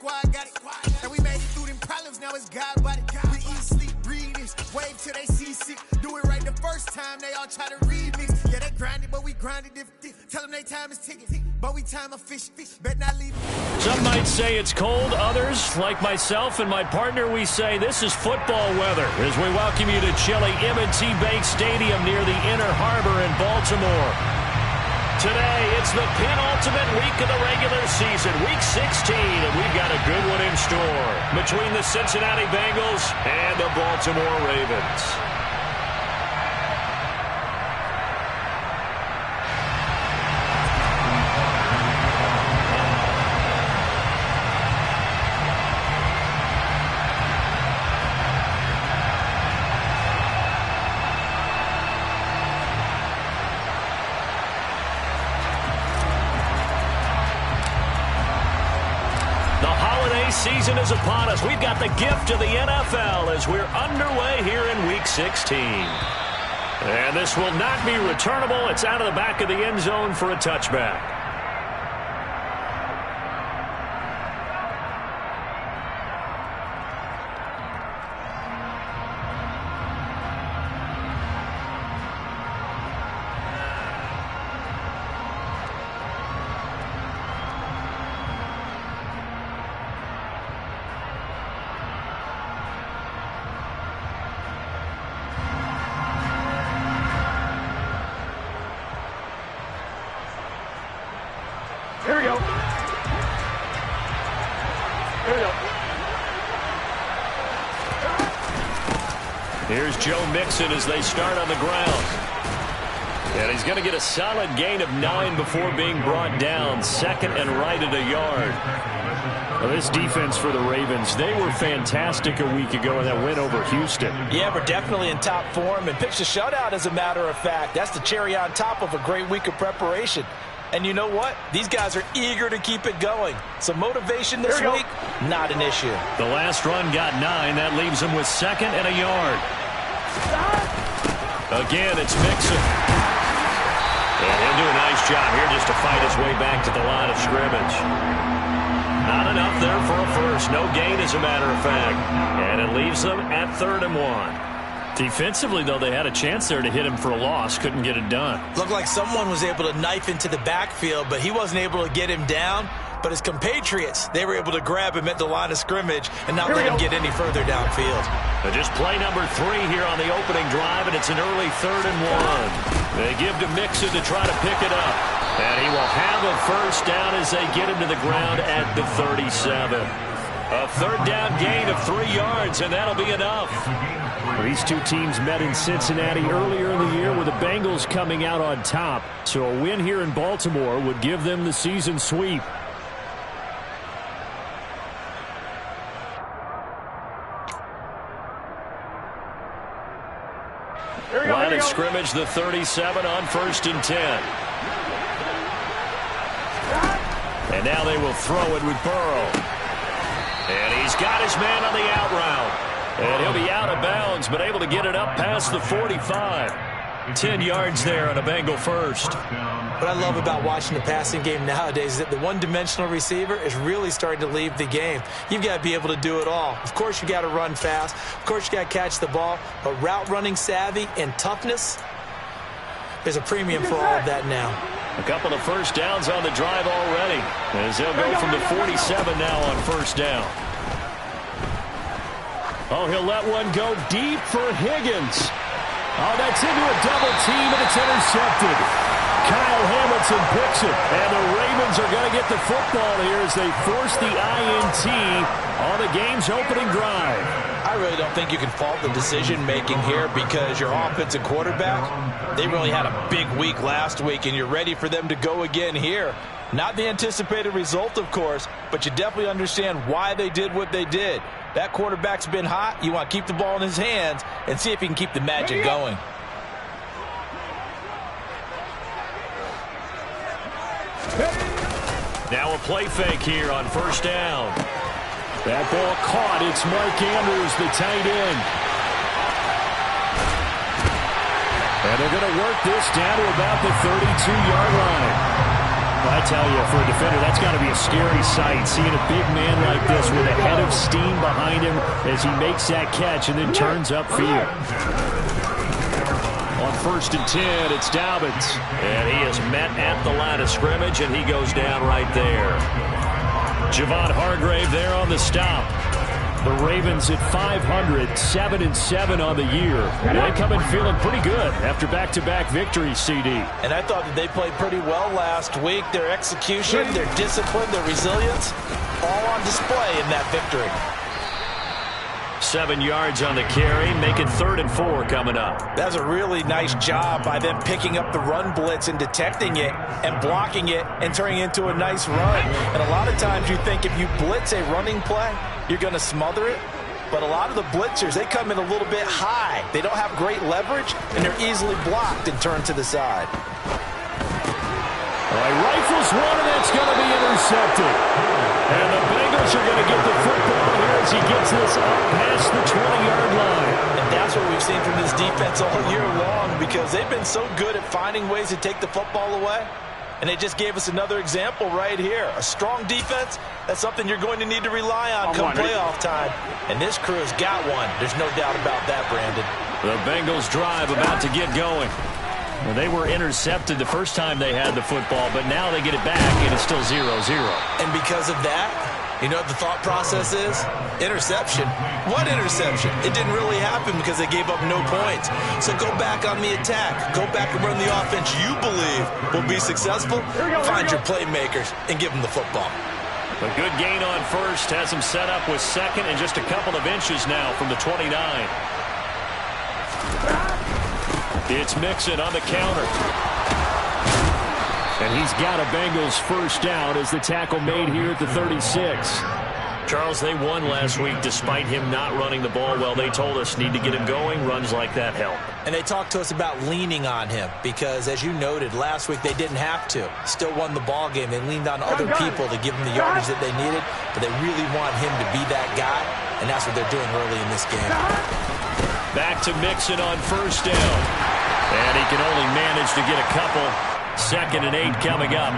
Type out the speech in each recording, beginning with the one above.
squad got it. And we made it through them problems, now it's God body. We eat, sleep, breathe this, wave till they see sick. Do it right the first time, they all try to remix. Yeah, they grinded, but we grinded different. Tell them they time is ticking, but we time a fish. Bet not leave. Some might say it's cold. Others, like myself and my partner, we say this is football weather as we welcome you to chilly M&T Bank Stadium near the Inner Harbor in Baltimore. Today, it's the penultimate week of the regular season, week 16, and we've got a good one in store between the Cincinnati Bengals and the Baltimore Ravens. Season is upon us. We've got the gift of the NFL as we're underway here in Week 16. And this will not be returnable. It's out of the back of the end zone for a touchback. Here we go. Here's Joe Mixon as they start on the ground. And he's going to get a solid gain of 9 before being brought down. Second and right at a yard. Well, this defense for the Ravens, they were fantastic a week ago in that win over Houston. Yeah, we're definitely in top form and pitched a shutout, as a matter of fact. That's the cherry on top of a great week of preparation. And you know what? These guys are eager to keep it going. So motivation this week, not an issue. The last run got 9. That leaves them with second and a yard. Again, it's Mixon. And he'll do a nice job here just to fight his way back to the line of scrimmage. Not enough there for a first. No gain, as a matter of fact. And it leaves them at 3rd and 1. Defensively, though, they had a chance there to hit him for a loss. Couldn't get it done. Looked like someone was able to knife into the backfield, but he wasn't able to get him down. But his compatriots, they were able to grab him at the line of scrimmage and not let him get any further downfield. Just play number 3 here on the opening drive, and it's an early 3rd and 1. They give to Mixon to try to pick it up. And he will have a first down as they get him to the ground at the 37. A 3rd down gain of 3 yards, and that'll be enough. These two teams met in Cincinnati earlier in the year with the Bengals coming out on top. So a win here in Baltimore would give them the season sweep. Line of scrimmage, the 37 on 1st and 10. And now they will throw it with Burrow. And he's got his man on the out route. And he'll be out of bounds, but able to get it up past the 45. 10 yards there on a Bengal first. What I love about watching the passing game nowadays is that the one-dimensional receiver is really starting to leave the game. You've got to be able to do it all. Of course, you got to run fast. Of course, you got to catch the ball. But route running savvy and toughness, there's a premium for all of that now. A couple of first downs on the drive already, as they'll go from the 47 now on 1st down. Oh, he'll let one go deep for Higgins. Oh, that's into a double team, and it's intercepted. Kyle Hamilton picks it, and the Ravens are going to get the football here as they force the INT on the game's opening drive. I really don't think you can fault the decision-making here because your offensive quarterback, they really had a big week last week, and you're ready for them to go again here. Not the anticipated result, of course, but you definitely understand why they did what they did. That quarterback's been hot. You want to keep the ball in his hands and see if he can keep the magic going. Now a play fake here on 1st down. That ball caught. It's Mark Andrews, the tight end. And they're going to work this down to about the 32-yard line. Well, I tell you, for a defender, that's got to be a scary sight, seeing a big man like this with a head of steam behind him as he makes that catch and then turns upfield. On 1st and 10, it's Dobbins. And he is met at the line of scrimmage, and he goes down right there. Javon Hargrave there on the stop. The Ravens at 500, 7-7 on the year. And they come in feeling pretty good after back-to-back victories, CD. And I thought that they played pretty well last week. Their execution, their discipline, their resilience, all on display in that victory. 7 yards on the carry, make it 3rd and 4 coming up. That's a really nice job by them picking up the run blitz and detecting it and blocking it and turning it into a nice run. And a lot of times you think if you blitz a running play, you're going to smother it. But a lot of the blitzers, they come in a little bit high. They don't have great leverage, and they're easily blocked and turned to the side. All right, rifles one, and that's going to be intercepted. And the Bengals are going to get the football here as he gets this up past the 20-yard line. And that's what we've seen from this defense all year long, because they've been so good at finding ways to take the football away. And they just gave us another example right here. A strong defense, that's something you're going to need to rely on come playoff time. And this crew has got one. There's no doubt about that, Brandon. The Bengals drive about to get going. Well, they were intercepted the first time they had the football, but now they get it back, and it's still 0-0. And because of that, you know what the thought process is? Interception. What interception? It didn't really happen because they gave up no points. So go back on the attack. Go back and run the offense you believe will be successful. Find your playmakers and give them the football. A good gain on first has him set up with second and just a couple of inches now from the 29. It's Mixon on the counter. And he's got a Bengals first down as the tackle made here at the 36. Charles, they won last week despite him not running the ball well. They told us need to get him going. Runs like that help. And they talked to us about leaning on him because, as you noted, last week they didn't have to. Still won the ball game. They leaned on other people to give them the yardage that they needed, but they really want him to be that guy, and that's what they're doing early in this game. Back to Mixon on first down. And he can only manage to get a couple. 2nd and 8 coming up.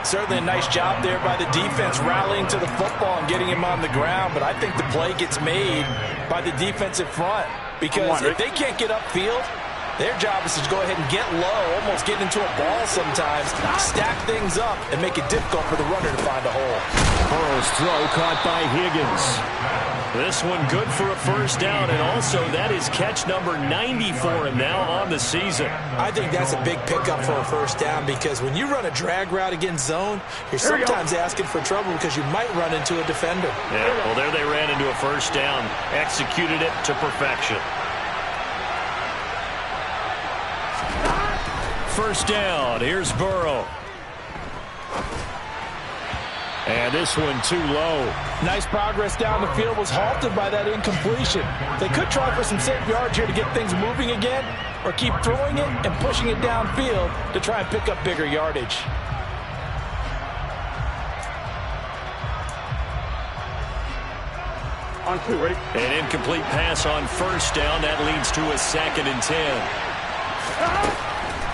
Certainly a nice job there by the defense rallying to the football and getting him on the ground, but I think the play gets made by the defensive front because if they can't get upfield, their job is to go ahead and get low, almost get into a ball sometimes, stack things up, and make it difficult for the runner to find a hole. Burrow's throw caught by Higgins. This one good for a first down, and also that is catch number 90 for him now on the season. I think that's a big pickup for a first down because when you run a drag route against zone, you're sometimes asking for trouble because you might run into a defender. Yeah, well, there they ran into a first down, executed it to perfection. First down, here's Burrow. And this one too low. Nice progress down the field was halted by that incompletion. They could try for some safe yards here to get things moving again, or keep throwing it and pushing it downfield to try and pick up bigger yardage. On 2, ready? An incomplete pass on first down. That leads to a 2nd and 10.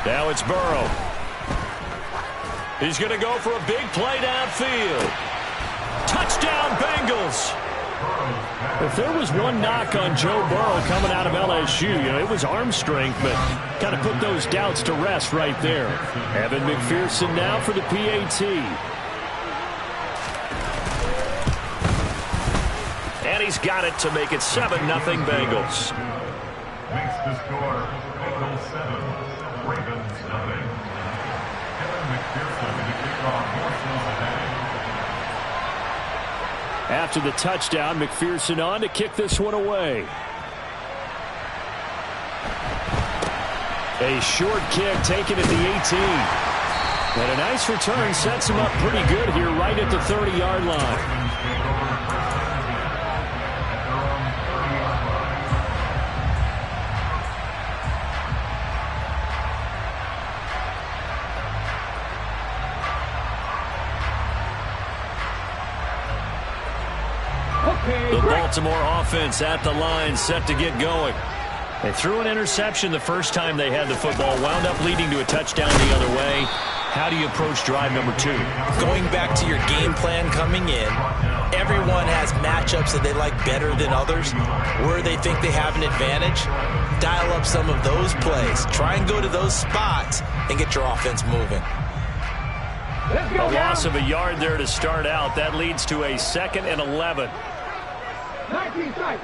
Now it's Burrow. He's going to go for a big play downfield. Touchdown, Bengals. If there was one knock on Joe Burrow coming out of LSU, it was arm strength, but kind of put those doubts to rest right there. Evan McPherson now for the PAT. And he's got it to make it 7-0 Bengals. Makes the score Bengals 7, Ravens 0. After the touchdown, McPherson on to kick this one away. A short kick taken at the 18. And a nice return sets him up pretty good here right at the 30-yard line. The Baltimore offense at the line, set to get going. They threw an interception the first time they had the football, wound up leading to a touchdown the other way. How do you approach drive number 2? Going back to your game plan coming in, everyone has matchups that they like better than others, where they think they have an advantage. Dial up some of those plays. Try and go to those spots and get your offense moving. A loss of a yard there to start out. That leads to a 2nd and 11. 19 tight.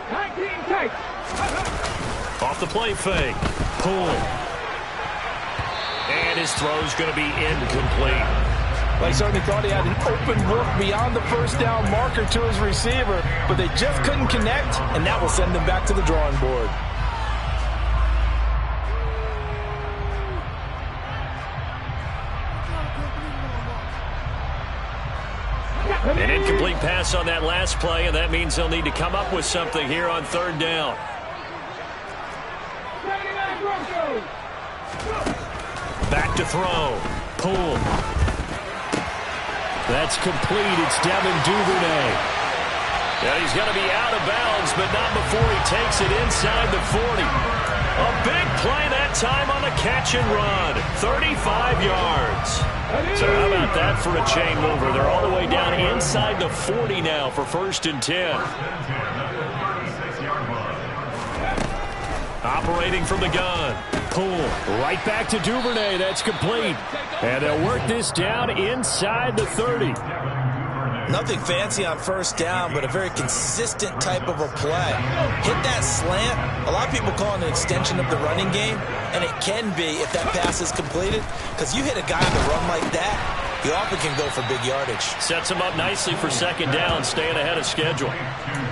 Off the play fake. Poole. And his throw's going to be incomplete. Well, he certainly thought he had an open look beyond the first down marker to his receiver, but they just couldn't connect, and that will send them back to the drawing board. An incomplete pass on that last play, and that means they'll need to come up with something here on 3rd down. Back to throw. Poole. That's complete. It's Devin Duvernay. And he's going to be out of bounds, but not before he takes it inside the 40. A big play that time on the catch and run. 35 yards. So how about that for a chain mover? They're all the way down inside the 40 now for 1st and 10. Operating from the gun. Poole right back to Duvernay. That's complete. And they'll work this down inside the 30. Nothing fancy on 1st down, but a very consistent type of a play. Hit that slant. A lot of people call it an extension of the running game, and it can be if that pass is completed, because you hit a guy on the run like that, you often can go for big yardage. Sets him up nicely for 2nd down, staying ahead of schedule.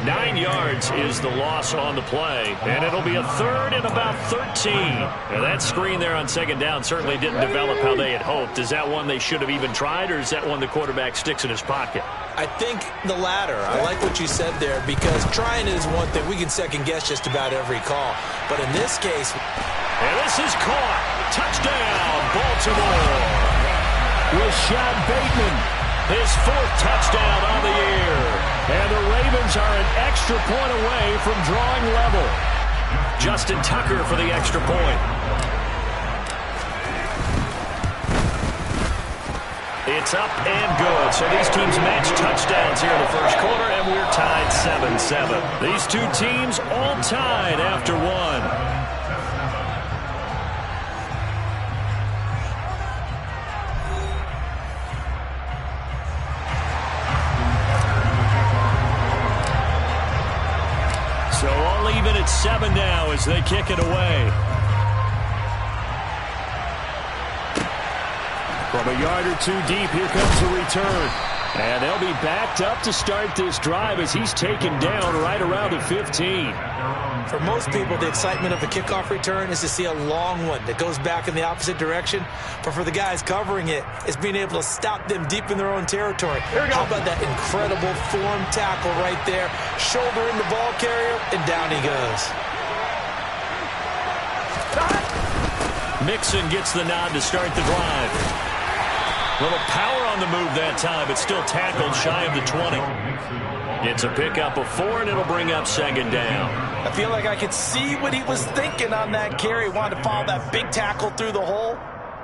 9 yards is the loss on the play, and it'll be a 3rd and about 13. Now that screen there on 2nd down certainly didn't develop how they had hoped. Is that one they should have even tried, or is that one the quarterback sticks in his pocket? I think the latter. I like what you said there, because trying is one thing. We can second-guess just about every call. But in this case... And this is caught. Touchdown, Baltimore. Rashad Bateman, his 4th touchdown on the year. And the Ravens are an extra point away from drawing level. Justin Tucker for the extra point. It's up and good. So these teams match touchdowns here in the 1st quarter, and we're tied 7-7. These two teams all tied after 1. So all even at 7 now as they kick it away. From a yard or 2 deep, here comes the return. And they'll be backed up to start this drive as he's taken down right around the 15. For most people, the excitement of a kickoff return is to see a long one that goes back in the opposite direction. But for the guys covering it, it's being able to stop them deep in their own territory. How about that incredible form tackle right there? Shoulder in the ball carrier, and down he goes. Mixon gets the nod to start the drive. Little power on the move that time, but still tackled shy of the 20. It's a pickup of 4, and it'll bring up 2nd down. I feel like I could see what he was thinking on that carry. Wanted to follow that big tackle through the hole.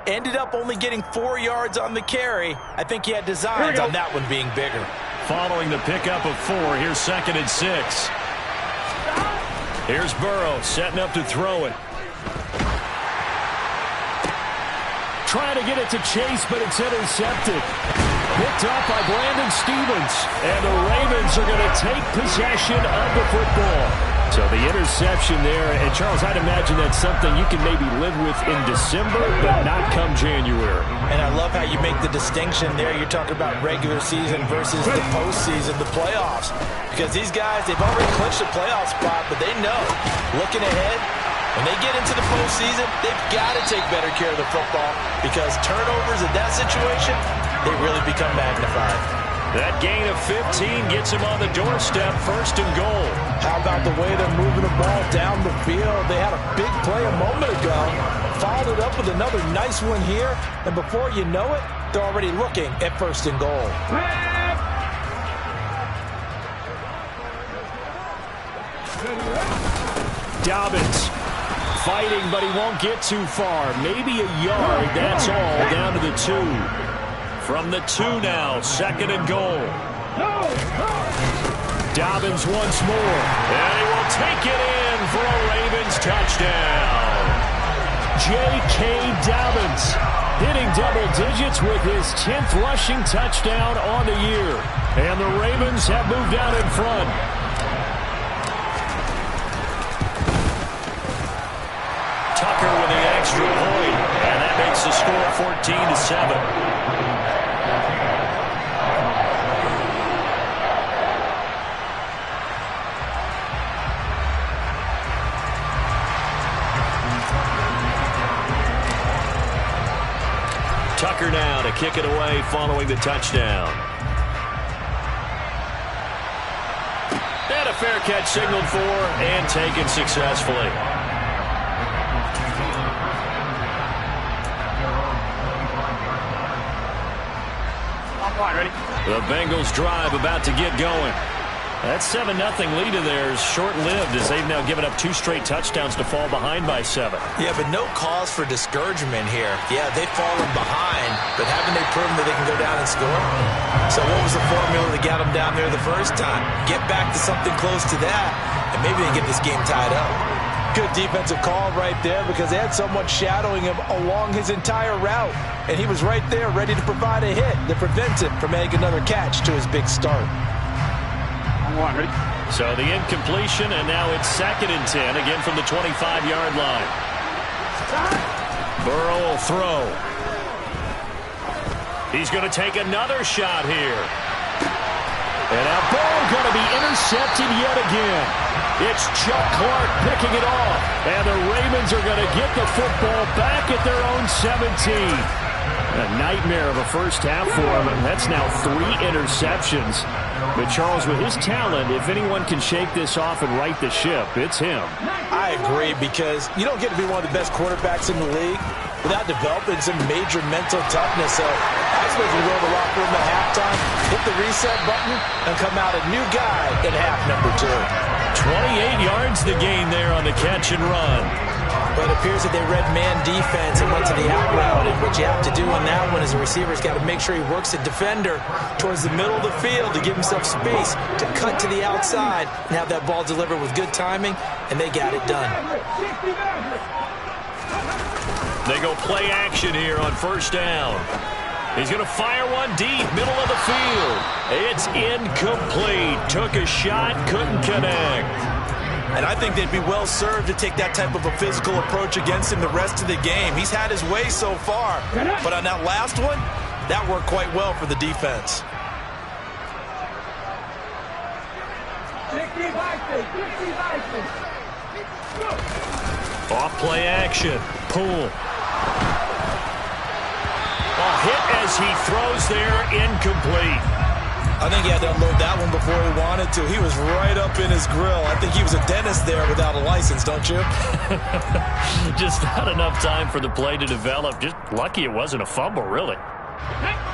Ended up only getting 4 yards on the carry. I think he had designs on that one being bigger. Following the pickup of 4, here's 2nd and 6. Here's Burrow setting up to throw it. Trying to get it to Chase, but it's intercepted. Picked up by Brandon Stevens. And the Ravens are going to take possession of the football. So the interception there. And, Charles, I'd imagine that's something you can maybe live with in December, but not come January. And I love how you make the distinction there. You're talking about regular season versus the postseason, the playoffs. Because these guys, they've already clinched a playoff spot, but they know, looking ahead, when they get into the postseason, they've got to take better care of the football, because turnovers in that situation, they really become magnified. That gain of 15 gets him on the doorstep, 1st and goal. How about the way they're moving the ball down the field? They had a big play a moment ago, followed it up with another nice one here, and before you know it, they're already looking at 1st and goal. Dobbins fighting, but he won't get too far. Maybe a yard, that's all, down to the 2. From the 2 now, 2nd and goal. Dobbins once more, and he will take it in for a Ravens touchdown. J.K. Dobbins hitting double digits with his 10th rushing touchdown on the year. And the Ravens have moved out in front. Tucker with the extra point, and that makes the score 14-7. Tucker now to kick it away following the touchdown. And a fair catch signaled for and taken successfully. The Bengals drive about to get going. That 7-0 lead of theirs short-lived as they've now given up 2 straight touchdowns to fall behind by 7. Yeah, but no cause for discouragement here. Yeah, they've fallen behind, but haven't they proven that they can go down and score? So what was the formula that got them down there the first time? Get back to something close to that, and maybe they get this game tied up. Good defensive call right there because they had someone shadowing him along his entire route, and he was right there ready to provide a hit that prevents him from making another catch to his big start. So the incompletion, and now it's 2nd and 10, again from the 25-yard line. Burrow will throw. He's going to take another shot here. And now Burrow going to be intercepted yet again. It's Chuck Clark picking it off. And the Ravens are going to get the football back at their own 17. A nightmare of a first half for him, and that's now 3 interceptions. But Charles, with his talent, if anyone can shake this off and right the ship, it's him. I agree, because you don't get to be one of the best quarterbacks in the league without developing some major mental toughness. So I suppose we go to the locker room at halftime, hit the reset button, and come out a new guy in half number 2. 28 yards the gain there on the catch and run. But it appears that they read man defense and went to the out route. And what you have to do on that one is the receiver's got to make sure he works the defender towards the middle of the field to give himself space to cut to the outside and have that ball delivered with good timing, and they got it done. They go play action here on first down. He's going to fire one deep, middle of the field. It's incomplete. Took a shot, couldn't connect. And I think they'd be well served to take that type of a physical approach against him the rest of the game. He's had his way so far. But on that last one, that worked quite well for the defense. Off play action. Poole. A hit as he throws there, incomplete. I think he had to unload that one before he wanted to. He was right up in his grill. I think he was a dentist there without a license, don't you? Just not enough time for the play to develop. Just lucky it wasn't a fumble, really.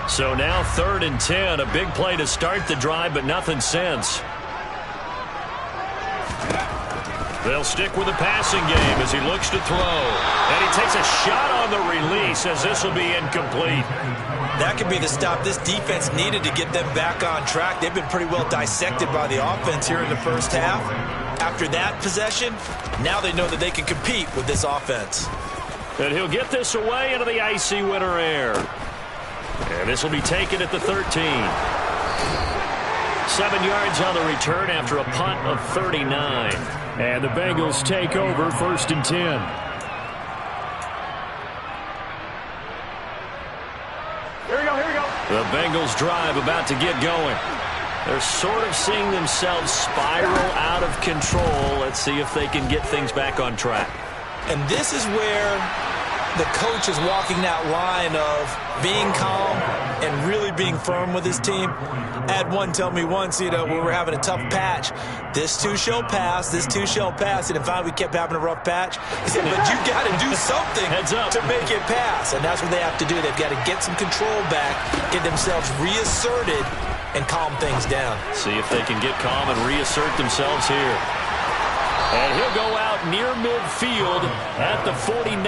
So now 3rd and 10. A big play to start the drive, but nothing since. They'll stick with the passing game as he looks to throw. And he takes a shot on the release as this will be incomplete. That could be the stop this defense needed to get them back on track. They've been pretty well dissected by the offense here in the first half. After that possession, now they know that they can compete with this offense. And he'll get this away into the icy winter air. And this will be taken at the 13. 7 yards on the return after a punt of 39. And the Bengals take over 1st and 10. The Bengals drive about to get going. They're sort of seeing themselves spiral out of control. Let's see if they can get things back on track. And this is where the coach is walking that line of being calm and really being firm with his team. I had one tell me once, when we were having a tough patch, this too shall pass, this too shall pass. And if we kept having a rough patch, he said, but you got to do something to make it pass. And that's what they have to do. They've got to get some control back, get themselves reasserted, and calm things down. See if they can get calm and reassert themselves here. And he'll go out near midfield at the 49.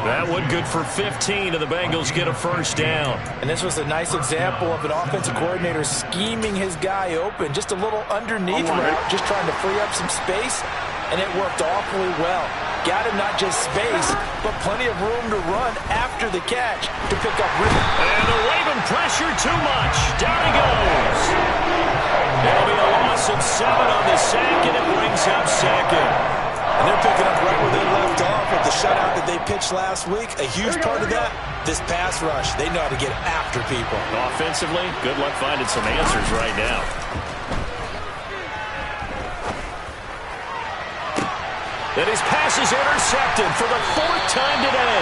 That one good for 15, and the Bengals get a first down. And this was a nice example of an offensive coordinator scheming his guy open, just a little underneath route, just trying to free up some space, and it worked awfully well. Got him not just space, but plenty of room to run after the catch to pick up rhythm. And the Raven pressure too much. Down he goes. It'll be a loss of 7 on the sack, and it brings up second. And they're picking up right where they left off with the shutout that they pitched last week. A huge part of that, this pass rush. They know how to get after people. Offensively, good luck finding some answers right now. And his pass is intercepted for the 4th time today.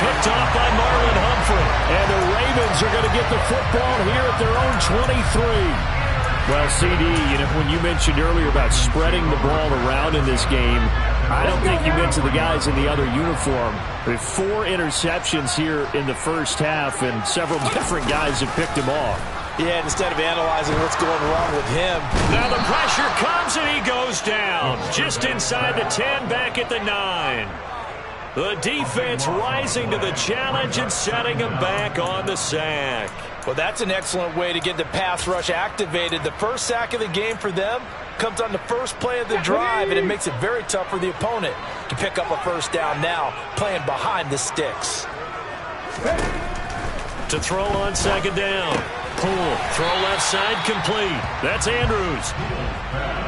Picked off by Marlon Humphrey. And the Ravens are going to get the football here at their own 23. Well, CD, when you mentioned earlier about spreading the ball around in this game, I don't think you meant to the guys in the other uniform. With 4 interceptions here in the first half, and several different guys have picked him off. Yeah, instead of analyzing what's going wrong with him. Now the pressure comes and he goes down. Just inside the 10, back at the 9. The defense rising to the challenge and setting him back on the sack. Well, that's an excellent way to get the pass rush activated. The first sack of the game for them comes on the first play of the drive, and it makes it very tough for the opponent to pick up a first down now, playing behind the sticks. To throw on second down. Pull, throw left side, complete. That's Andrews.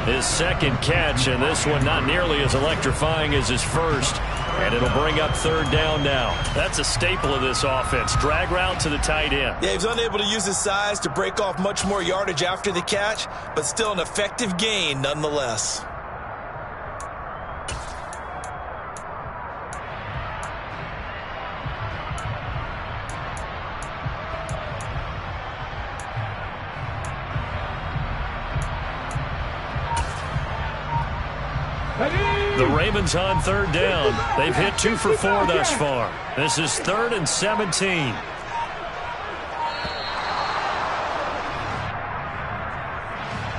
His second catch, and this one not nearly as electrifying as his first. And it'll bring up 3rd down now. That's a staple of this offense. Drag route to the tight end. Yeah, he's unable to use his size to break off much more yardage after the catch, but still an effective gain nonetheless. The Ravens on 3rd down. They've hit 2 for 4 thus far. This is 3rd and 17.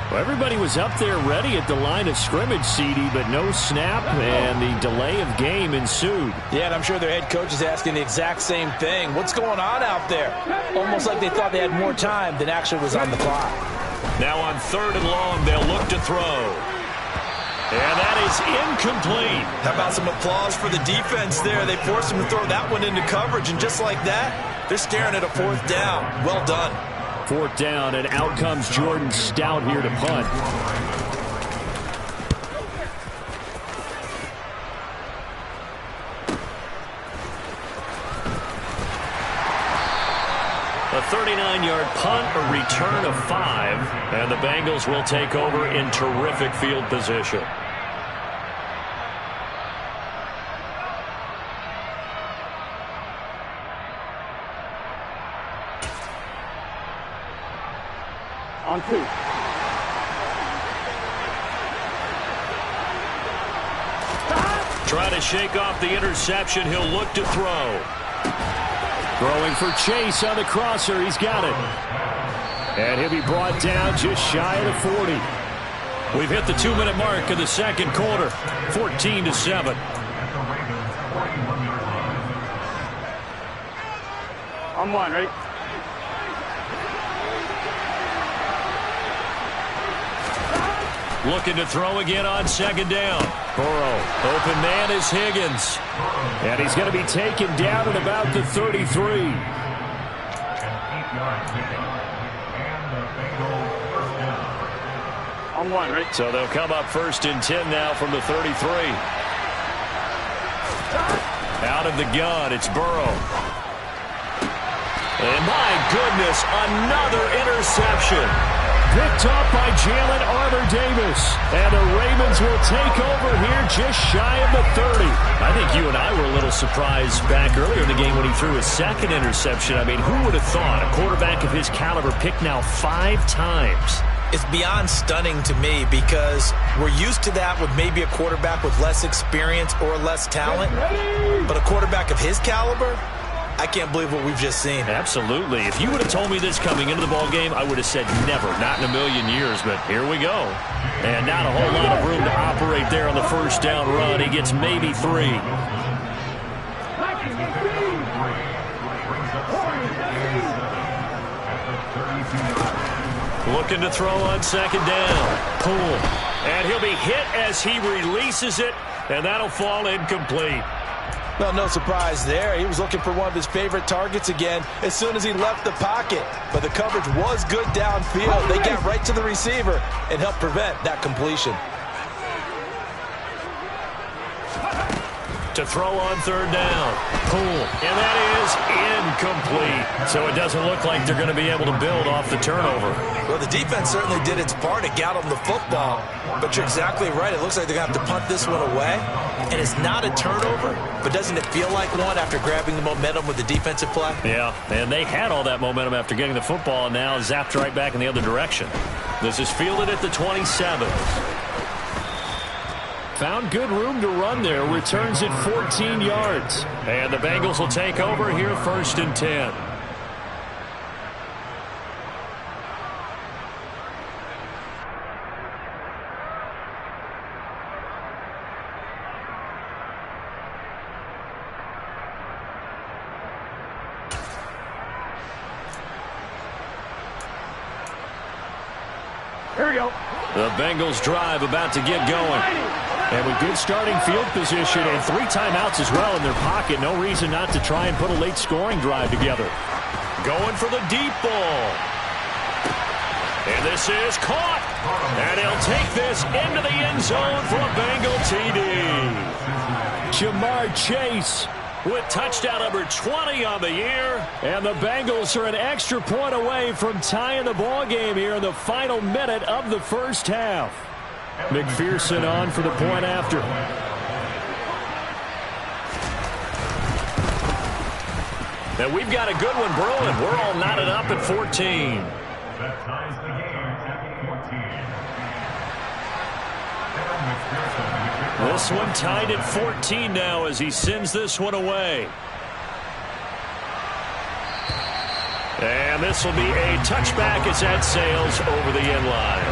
Well, everybody was up there ready at the line of scrimmage, CD, but no snap, and the delay of game ensued. Yeah, and I'm sure their head coach is asking the exact same thing. What's going on out there? Almost like they thought they had more time than actually was on the clock. Now on 3rd and long, they'll look to throw. And that is incomplete. How about some applause for the defense there? They forced him to throw that one into coverage, and just like that, they're staring at a 4th down. Well done. 4th down, and out comes Jordan Stout here to punt. A 39-yard punt, a return of 5, and the Bengals will take over in terrific field position. On 2. Try to shake off the interception. He'll look to throw. Throwing for Chase on the crosser. He's got it. And he'll be brought down just shy of the 40. We've hit the 2-minute mark of the second quarter. 14-7. On 1, ready? Looking to throw again on 2nd down. Burrow. Open man is Higgins. And he's going to be taken down at about the 33. On 1, ready? So they'll come up 1st and 10 now from the 33. Out of the gun, it's Burrow. And my goodness, another interception. Picked off by Jalen Armour-Davis. And the Ravens will take over here just shy of the 30. I think you and I were a little surprised back earlier in the game when he threw his 2nd interception. I mean, who would have thought a quarterback of his caliber picked now 5 times? It's beyond stunning to me because we're used to that with maybe a quarterback with less experience or less talent. But a quarterback of his caliber, I can't believe what we've just seen. Absolutely. If you would have told me this coming into the ball game, I would have said never, not in a million years, but here we go. And not a whole lot of room to operate there on the first down run. He gets maybe 3. Looking to throw on second down. Pull. And he'll be hit as he releases it, and that'll fall incomplete. Well, no surprise there. He was looking for one of his favorite targets again as soon as he left the pocket. But the coverage was good downfield. They got right to the receiver and helped prevent that completion. To throw on third down. Pull. And that is incomplete. So it doesn't look like they're going to be able to build off the turnover. Well, the defense certainly did its part to get them the football. But you're exactly right. It looks like they're going to have to punt this one away. And it's not a turnover, but doesn't it feel like one after grabbing the momentum with the defensive play? Yeah, and they had all that momentum after getting the football, and now zapped right back in the other direction. This is fielded at the 27. Found good room to run there. Returns it 14 yards. And the Bengals will take over here, 1st and 10. Here we go. The Bengals drive about to get going. And with good starting field position and 3 timeouts as well in their pocket, no reason not to try and put a late scoring drive together. Going for the deep ball. And this is caught. And he'll take this into the end zone for a Bengal TD. Jamar Chase with touchdown number 20 on the year. And the Bengals are an extra point away from tying the ball game here in the final minute of the first half. McPherson on for the point after. And we've got a good one brewing. We're all knotted up at 14. That ties the game at 14. This one tied at 14 now as he sends this one away. And this will be a touchback as that sails over the end line.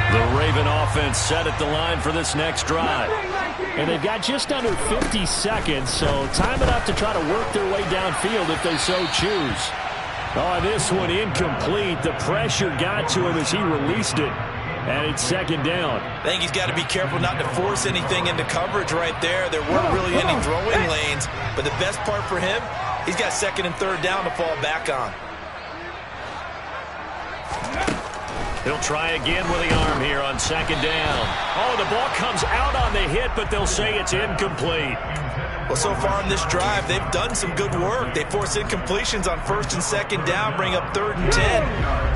The Raven offense set at the line for this next drive. And they've got just under 50 seconds, so time enough to try to work their way downfield if they so choose. Oh, this one incomplete. The pressure got to him as he released it. And it's second down. I think he's got to be careful not to force anything into coverage right there. There weren't really any throwing lanes. But the best part for him, he's got 2nd and 3rd down to fall back on. He'll try again with the arm here on second down. Oh, the ball comes out on the hit, but they'll say it's incomplete. Well, so far in this drive, they've done some good work. They force incompletions on 1st and 2nd down, bring up 3rd and 10.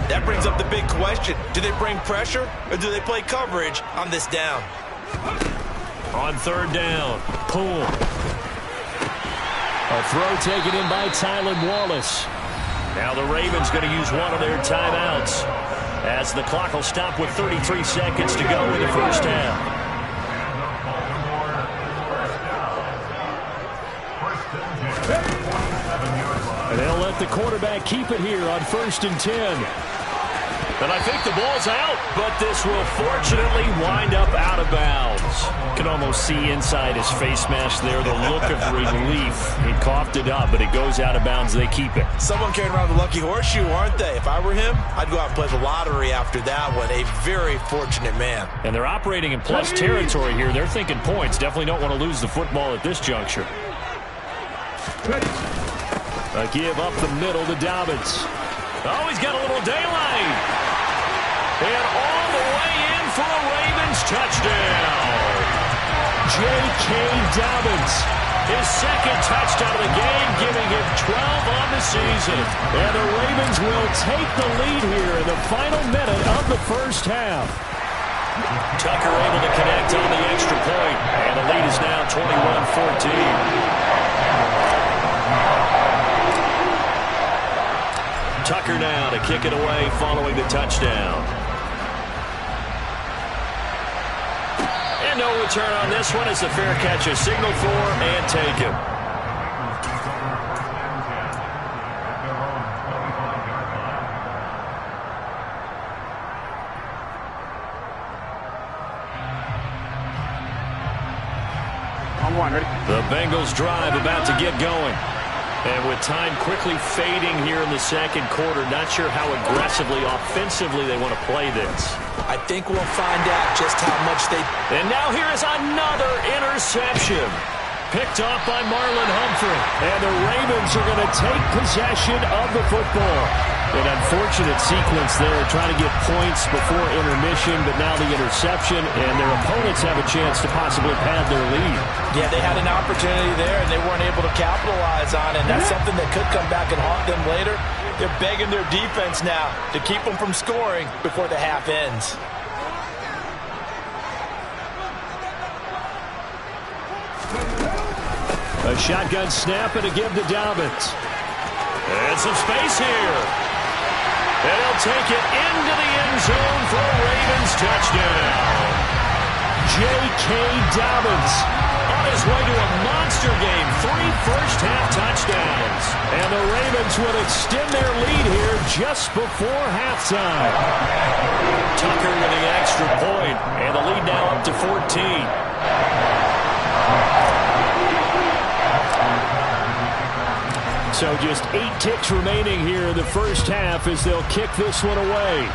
That brings up the big question. Do they bring pressure, or do they play coverage on this down? On 3rd down, pull. A throw taken in by Tylan Wallace. Now the Ravens going to use one of their timeouts, as the clock will stop with 33 seconds to go in the first half. And they'll let the quarterback keep it here on 1st and 10. And I think the ball's out, but this will fortunately wind up out of bounds. You can almost see inside his face mask there the look of relief. He coughed it up, but it goes out of bounds. They keep it. Someone carrying around the lucky horseshoe, aren't they? If I were him, I'd go out and play the lottery after that one. A very fortunate man. And they're operating in plus territory here. They're thinking points. Definitely don't want to lose the football at this juncture. A give up the middle to Dobbins. Oh, he's got a little daylight. And all the way in for a Ravens touchdown. J.K. Dobbins, his 2nd touchdown of the game, giving him 12 on the season. And the Ravens will take the lead here in the final minute of the first half. Tucker able to connect on the extra point. And the lead is now 21-14. Tucker now to kick it away following the touchdown. return on this one as the fair catch is signaled for and taken. On one, ready? The Bengals drive about to get going. And with time quickly fading here in the second quarter, not sure how aggressively, offensively they want to play this. I think we'll find out just how much they... And now here is another interception. Picked off by Marlon Humphrey. And the Ravens are going to take possession of the football. An unfortunate sequence there, trying to get points before intermission, but now the interception, and their opponents have a chance to possibly pad their lead. Yeah, they had an opportunity there, and they weren't able to capitalize on it. And that's something that could come back and haunt them later. They're begging their defense now to keep them from scoring before the half ends. A shotgun snap and a give to Dobbins. And some space here. And he'll take it into the end zone for a Ravens touchdown. J.K. Dobbins on his way to a monster game. 3 first-half touchdowns. And the Ravens will extend their lead here just before halftime. Tucker with the extra point, and the lead now up to 14. So just 8 ticks remaining here in the first half as they'll kick this one away.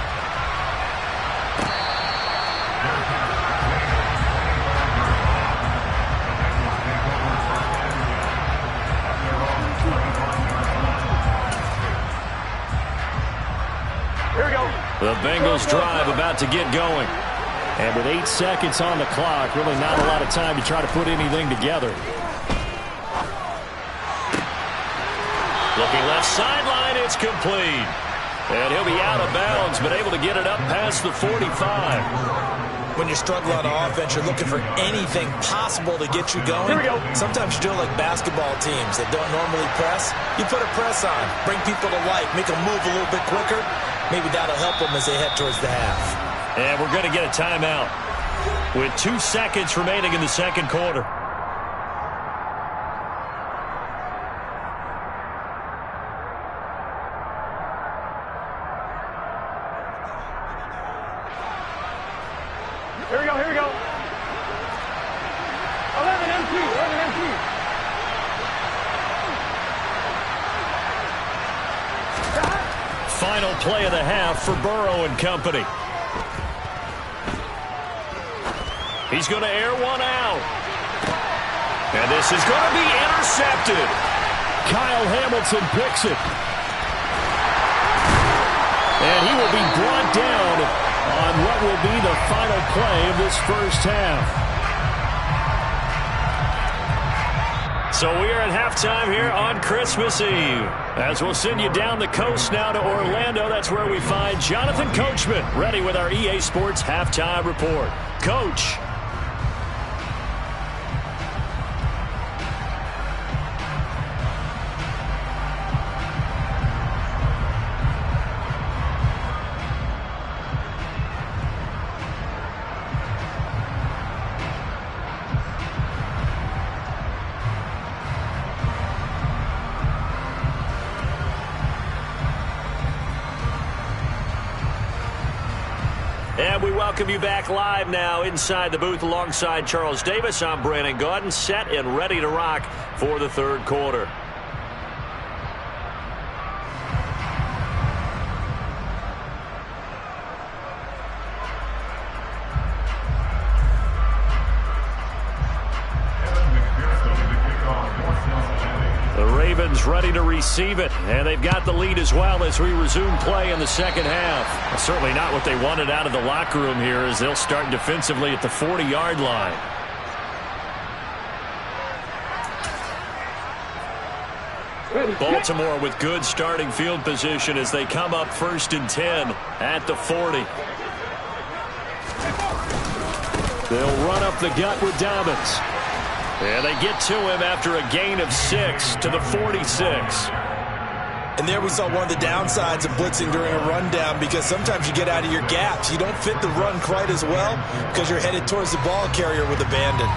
Here we go. The Bengals drive about to get going. And with 8 seconds on the clock, really not a lot of time to try to put anything together. Looking left sideline, it's complete. And he'll be out of bounds, but able to get it up past the 45. When you're struggling on offense, you're looking for anything possible to get you going. Here we go. Sometimes you do it like basketball teams that don't normally press. You put a press on, bring people to life, make them move a little bit quicker. Maybe that'll help them as they head towards the half. And we're going to get a timeout with 2 seconds remaining in the second quarter. Here we go, here we go. 11 MT, 11 MT. Final play of the half for Burrow and company. He's going to air one out. And this is going to be intercepted. Kyle Hamilton picks it. And he will be brought down on what will be the final play of this first half. So we are at halftime here on Christmas Eve. As we'll send you down the coast now to Orlando, that's where we find Jonathan Coachman ready with our EA Sports Halftime Report. Coach. And we welcome you back live now inside the booth alongside Charles Davis. I'm Brandon Gaudin, set and ready to rock for the third quarter. Ready to receive it, and they've got the lead as well as we resume play in the second half. Well, certainly not what they wanted out of the locker room here as they'll start defensively at the 40-yard line. Baltimore with good starting field position as they come up 1st and 10 at the 40. They'll run up the gut with Dobbins. And they get to him after a gain of 6 to the 46. And there we saw one of the downsides of blitzing during a rundown, because sometimes you get out of your gaps. You don't fit the run quite as well because you're headed towards the ball carrier with abandon.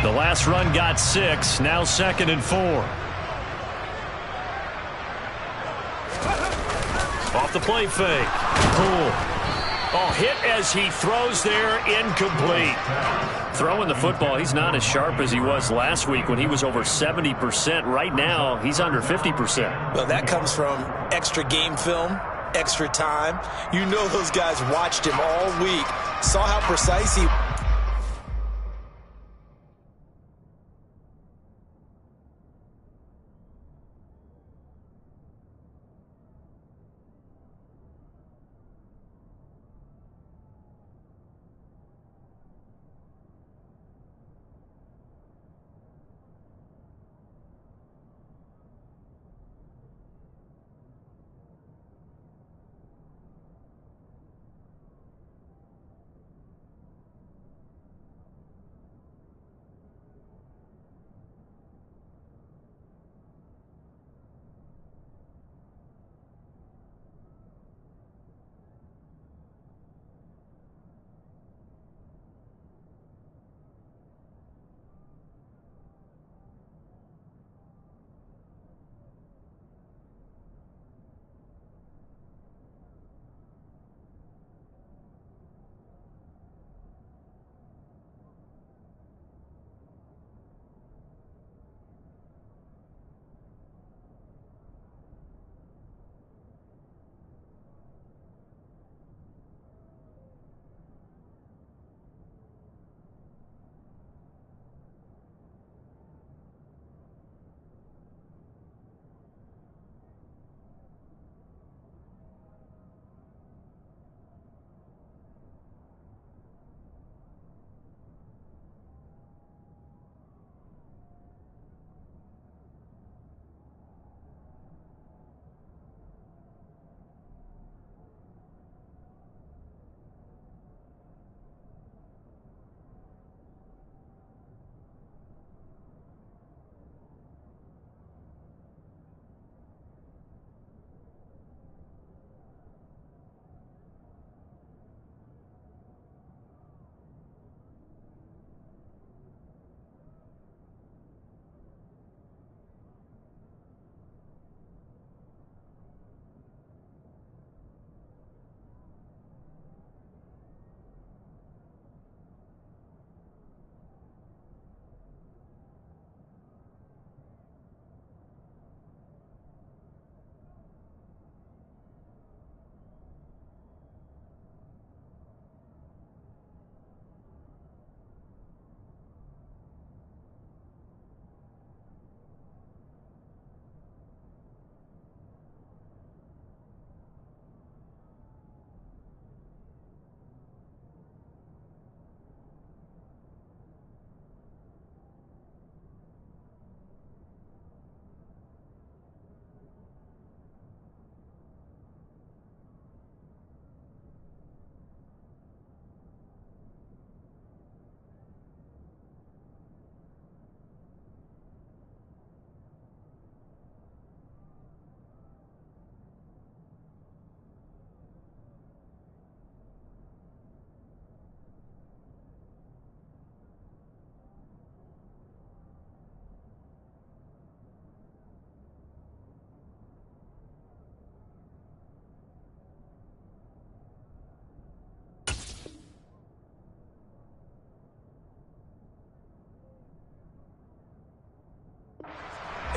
The last run got 6, now 2nd and 4. Off the play fake. Cool. Oh, hit as he throws there, incomplete. Throwing the football, he's not as sharp as he was last week when he was over 70%. Right now, he's under 50%. Well, that comes from extra game film, extra time. You know those guys watched him all week, saw how precise he...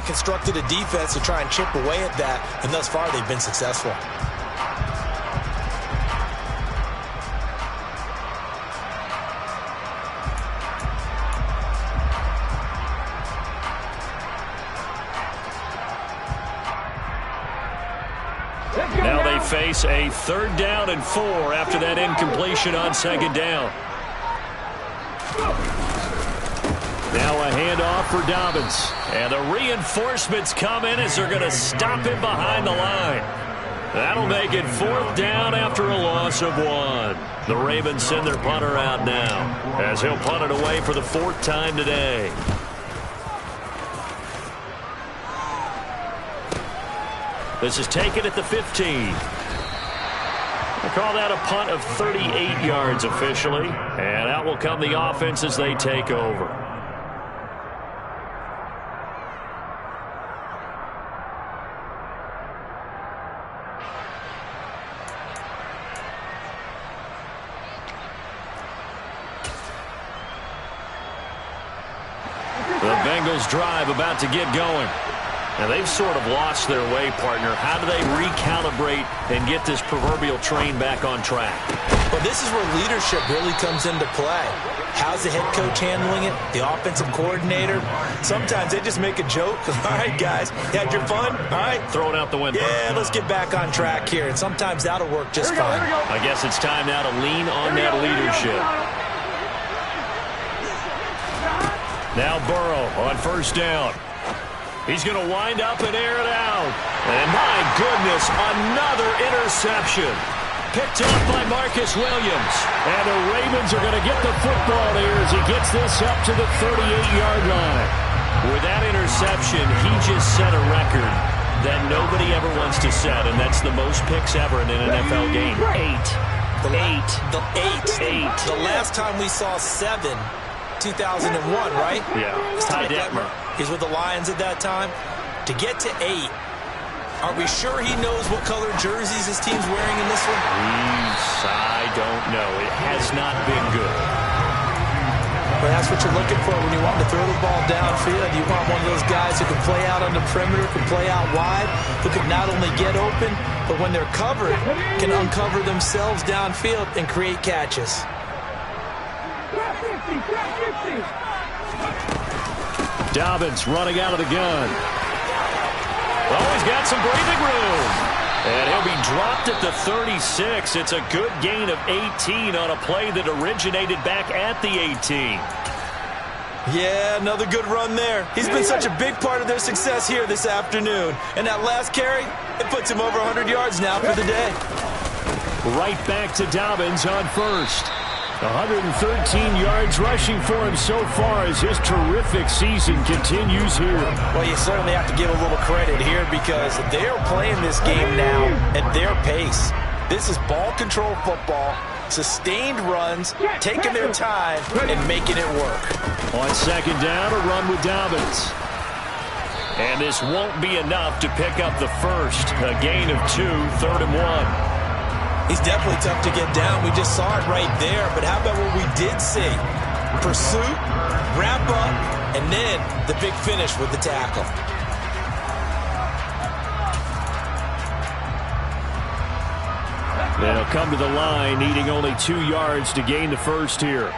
constructed a defense to try and chip away at that, and thus far they've been successful. Now they face a 3rd down and 4 after that incompletion on 2nd down. Now a handoff for Dobbins. And the reinforcements come in as they're going to stop him behind the line. That'll make it 4th down after a loss of 1. The Ravens send their punter out now, as he'll punt it away for the 4th time today. This is taken at the 15. We'll call that a punt of 38 yards officially. And out will come the offense as they take over. The Bengals drive about to get going. Now, they've sort of lost their way, partner. How do they recalibrate and get this proverbial train back on track? Well, this is where leadership really comes into play. How's the head coach handling it? The offensive coordinator? Sometimes they just make a joke. All right, guys, you had your fun? All right. Throw it out the window. Yeah, let's get back on track here. And sometimes that'll work just fine. I guess it's time now to lean on that leadership. Now Burrow on 1st down. He's going to wind up and air it out. And my goodness, another interception. Picked up by Marcus Williams. And the Ravens are going to get the football here as he gets this up to the 38-yard line. With that interception, he just set a record that nobody ever wants to set, and that's the most picks ever in an NFL game. 8. The last time we saw 7, 2001, right? Yeah, Ty Detmer. He's with the Lions at that time. To get to 8, are we sure he knows what color jerseys his team's wearing in this one? I don't know. It has not been good. But that's what you're looking for when you want to throw the ball downfield. You want one of those guys who can play out on the perimeter, can play out wide, who can not only get open, but when they're covered, can uncover themselves downfield and create catches. Dobbins running out of the gun. Oh, he's got some breathing room. And he'll be dropped at the 36. It's a good gain of 18 on a play that originated back at the 18. Yeah, another good run there. He's been such a big part of their success here this afternoon. And that last carry, it puts him over 100 yards now for the day. Right back to Dobbins on 1st. 113 yards rushing for him so far as his terrific season continues here. Well, you certainly have to give a little credit here because they're playing this game now at their pace. This is ball control football, sustained runs, taking their time, and making it work. On 2nd down, a run with Dobbins. And this won't be enough to pick up the first. A gain of 2, 3rd and 1. He's definitely tough to get down. We just saw it right there. But how about what we did see? Pursuit, wrap up, and then the big finish with the tackle. They'll come to the line, needing only 2 yards to gain the first here.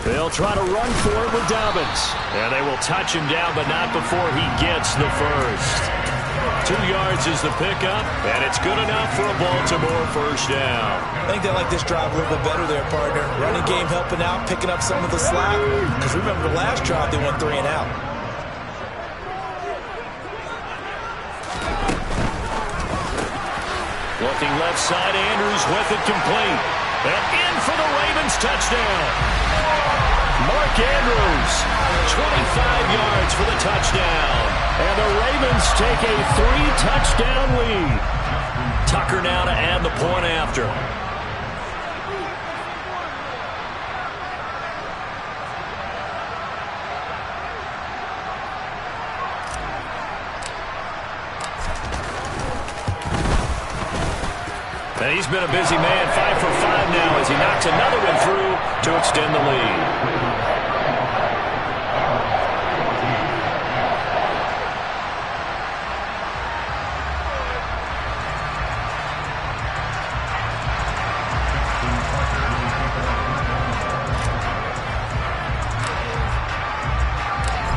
They'll try to run for it with Dobbins. And they will touch him down, but not before he gets the first. 2 yards is the pickup, and it's good enough for a Baltimore 1st down. I think they like this drive a little bit better there, partner. Running game helping out, picking up some of the slack. Because remember the last drive, they went 3 and out. Looking left side, Andrews with it complete. And in for the Ravens touchdown. Mark Andrews, 25 yards for the touchdown. And the Ravens take a 3-touchdown lead. Tucker now to add the point after. And he's been a busy man, 5 for 5 now as he knocks another one through to extend the lead.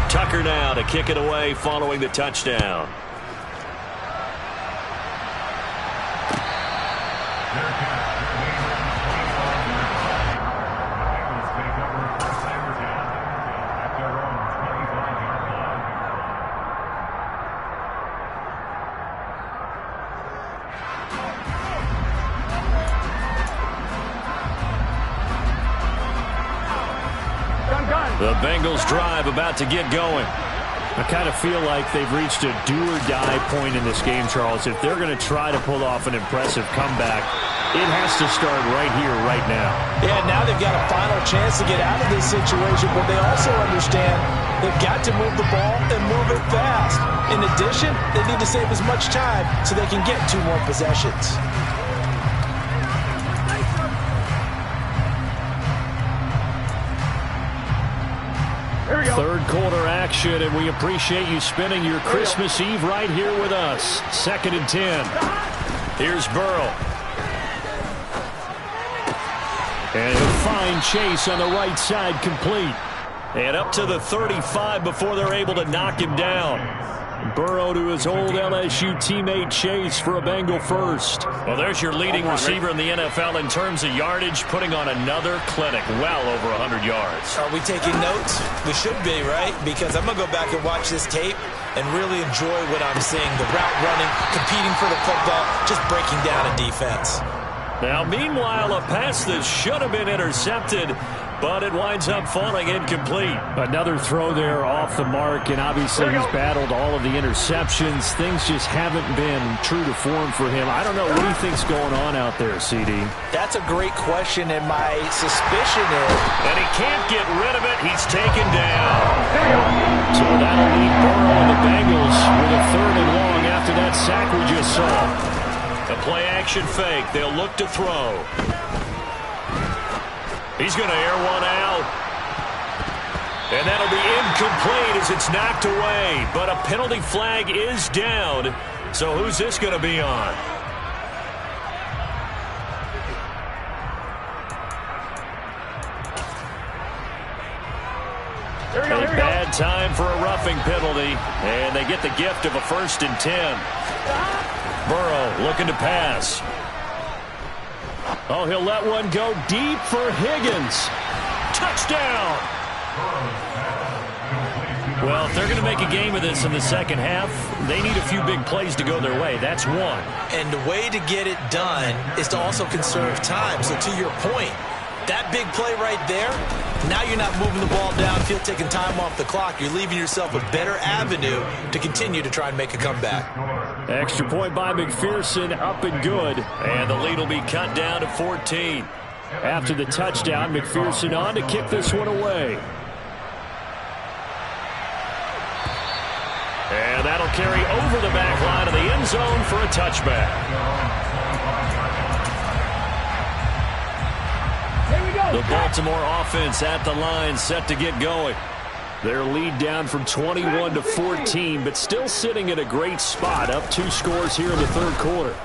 Tucker now to kick it away following the touchdown. The Bengals drive about to get going. I kind of feel like they've reached a do-or-die point in this game, Charles. If they're going to try to pull off an impressive comeback, it has to start right here, right now. Yeah, now they've got a final chance to get out of this situation, but they also understand they've got to move the ball and move it fast. In addition, they need to save as much time so they can get 2 more possessions. Third quarter action, and we appreciate you spending your Christmas Eve right here with us. 2nd and 10. Here's Burrow. And he'll find Chase on the right side, complete. And up to the 35 before they're able to knock him down. Burrow to his old LSU teammate Chase for a Bengal first. Well, there's your leading receiver in the NFL in terms of yardage, putting on another clinic, well over 100 yards. Are we taking notes? We should be, right? Because I'm going to go back and watch this tape and really enjoy what I'm seeing. The route running, competing for the football, just breaking down a defense. Now, meanwhile, a pass that should have been intercepted, but it winds up falling incomplete. Another throw there off the mark, and obviously he's battled all of the interceptions. Things just haven't been true to form for him. I don't know. What do you think's going on out there, CD? That's a great question, and my suspicion is... And he can't get rid of it. He's taken down. So that'll leave Burrow and the Bengals with a 3rd and long after that sack we just saw. A play-action fake. They'll look to throw. He's going to air one out. And that'll be incomplete as it's knocked away. But a penalty flag is down. So who's this going to be on? A bad time for a roughing penalty. And they get the gift of a 1st and 10. Burrow looking to pass. Oh, he'll let one go deep for Higgins. Touchdown! Well, if they're going to make a game of this in the second half, they need a few big plays to go their way. That's one. And the way to get it done is to also conserve time. So to your point, that big play right there, now you're not moving the ball downfield, taking time off the clock. You're leaving yourself a better avenue to continue to try and make a comeback. Extra point by McPherson, up and good. And the lead will be cut down to 14. After the touchdown, McPherson on to kick this one away. And that'll carry over the back line of the end zone for a touchback. The Baltimore offense at the line, set to get going. Their lead down from 21 to 14, but still sitting at a great spot, up 2 scores here in the 3rd quarter.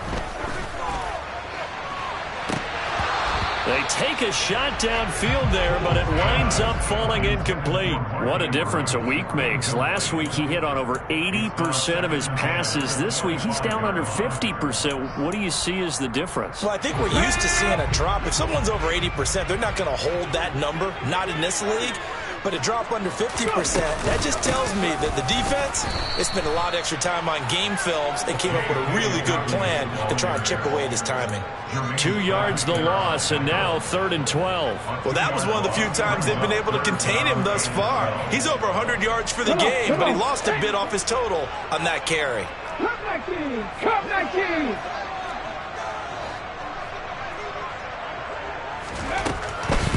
They take a shot downfield there, but it winds up falling incomplete. What a difference a week makes. Last week he hit on over 80% of his passes. This week he's down under 50%. What do you see as the difference? Well, I think we're used to seeing a drop. If someone's over 80%, they're not going to hold that number, not in this league. But a drop under 50%, that just tells me that the defense has spent a lot of extra time on game films and came up with a really good plan to try and chip away at his timing. 2 yards the loss, and now 3rd and 12. Well, that was one of the few times they've been able to contain him thus far. He's over 100 yards for the game, but he lost a bit off his total on that carry. Cup 19! Cup 19!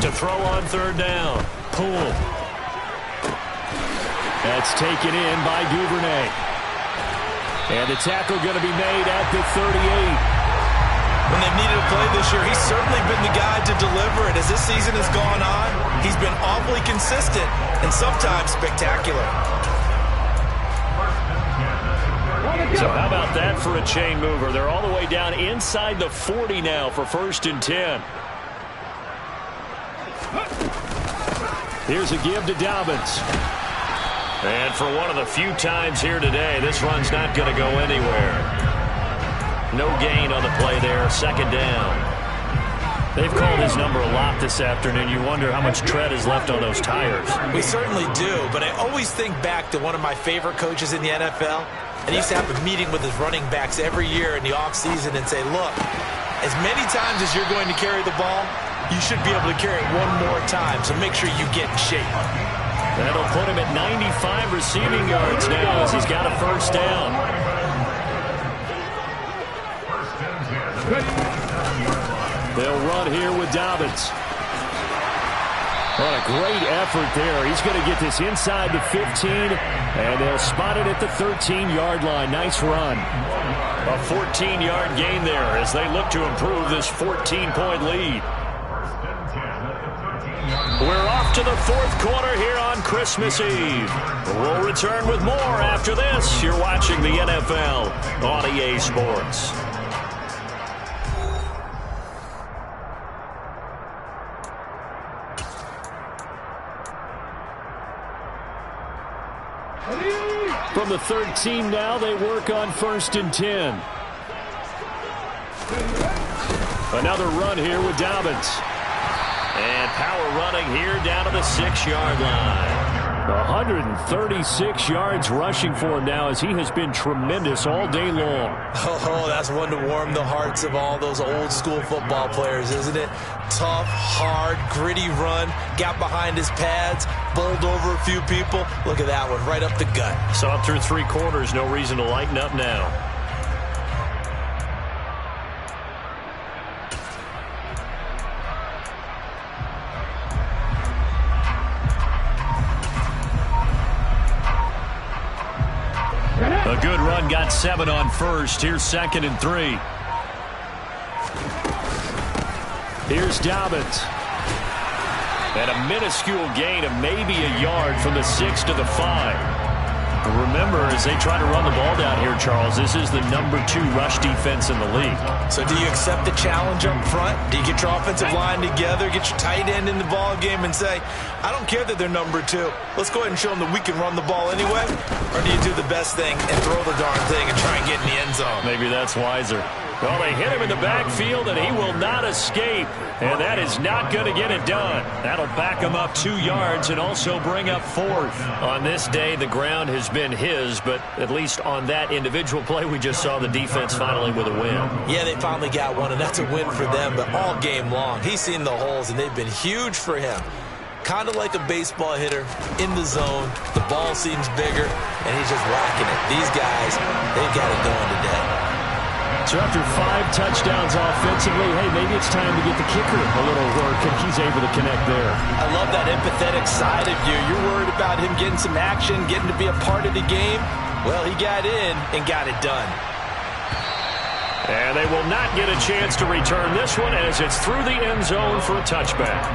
To throw on 3rd down. Poole. That's taken in by Duvernay. And the tackle going to be made at the 38. When they've needed a play this year, he's certainly been the guy to deliver it. As this season has gone on, he's been awfully consistent and sometimes spectacular. So how about that for a chain mover? They're all the way down inside the 40 now for 1st and 10. Here's a give to Dobbins. And for one of the few times here today, this run's not going to go anywhere. No gain on the play there, 2nd down. They've called his number a lot this afternoon. You wonder how much tread is left on those tires. We certainly do, but I always think back to one of my favorite coaches in the NFL. And he used to have a meeting with his running backs every year in the offseason and say, look, as many times as you're going to carry the ball, you should be able to carry it one more time, so make sure you get in shape. That'll put him at 95 receiving yards now as he's got a first down. They'll run here with Dobbins. What a great effort there. He's going to get this inside the 15, and they'll spot it at the 13-yard line. Nice run. A 14-yard gain there as they look to improve this 14-point lead. We're off to the fourth quarter here on Christmas Eve. We'll return with more after this. You're watching the NFL on EA Sports. From the 13 now, they work on 1st and 10. Another run here with Dobbins. And power running here down to the 6-yard line. 136 yards rushing for him now as he has been tremendous all day long. Oh, that's one to warm the hearts of all those old school football players, isn't it? Tough, hard, gritty run. Got behind his pads, bowled over a few people. Look at that one, right up the gut. Saw it through 3 quarters. No reason to lighten up now. A good run, got 7 on first. Here's 2nd and 3. Here's Dobbins. And a minuscule gain of maybe a yard from the 6 to the 5. Remember, as they try to run the ball down here, Charles, this is the number 2 rush defense in the league. So do you accept the challenge up front? Do you get your offensive line together, get your tight end in the ball game and say, I don't care that they're number 2. Let's go ahead and show them that we can run the ball anyway? Or do you do the best thing and throw the darn thing and try and get in the end zone? Maybe that's wiser. Well, they hit him in the backfield, and he will not escape. And that is not going to get it done. That'll back him up 2 yards and also bring up 4th. On this day, the ground has been his, but at least on that individual play, we just saw the defense finally with a win. Yeah, they finally got one, and that's a win for them, but all game long, he's seen the holes, and they've been huge for him. Kind of like a baseball hitter in the zone. The ball seems bigger, and he's just whacking it. These guys, they've got it going today. So after 5 touchdowns offensively, hey, maybe it's time to get the kicker a little work, and he's able to connect there. I love that empathetic side of you. You're worried about him getting some action, getting to be a part of the game. Well, he got in and got it done. And they will not get a chance to return this one as it's through the end zone for a touchback.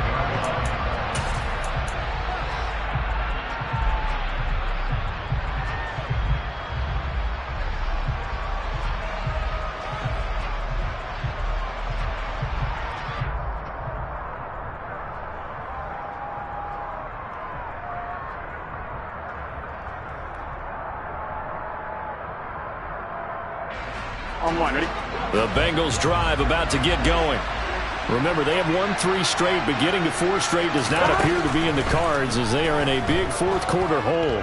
The Bengals drive about to get going. Remember, they have won 3 straight, but getting to 4 straight does not appear to be in the cards as they are in a big fourth quarter hole.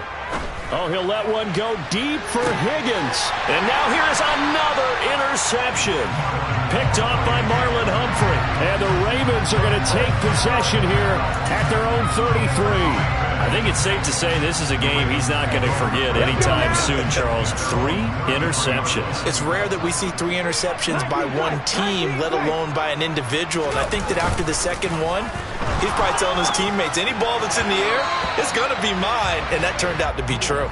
Oh, he'll let one go deep for Higgins. And now here's another interception. Picked off by Marlon Humphrey. And the Ravens are going to take possession here at their own 33. I think it's safe to say this is a game he's not going to forget anytime soon, Charles. 3 interceptions. It's rare that we see 3 interceptions by one team, let alone by an individual. And I think that after the second one, he's probably telling his teammates, any ball that's in the air, it's going to be mine. And that turned out to be true.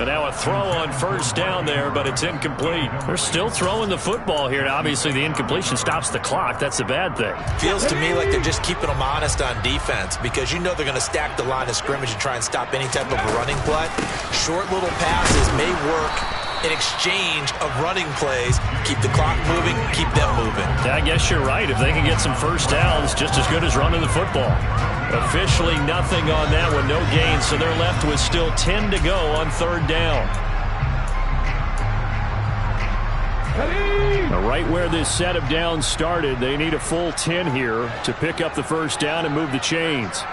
And now a throw on first down there, but it's incomplete. They're still throwing the football here. And obviously, the incompletion stops the clock. That's a bad thing. Feels to me like they're just keeping them honest on defense because you know they're going to stack the line of scrimmage and try and stop any type of a running play. Short little passes may work in exchange of running plays. Keep the clock moving, keep them moving. Yeah, I guess you're right. If they can get some first downs, just as good as running the football. Officially nothing on that one, no gain, so they're left with still 10 to go on third down. Now, right where this set of downs started, they need a full 10 here to pick up the first down and move the chains.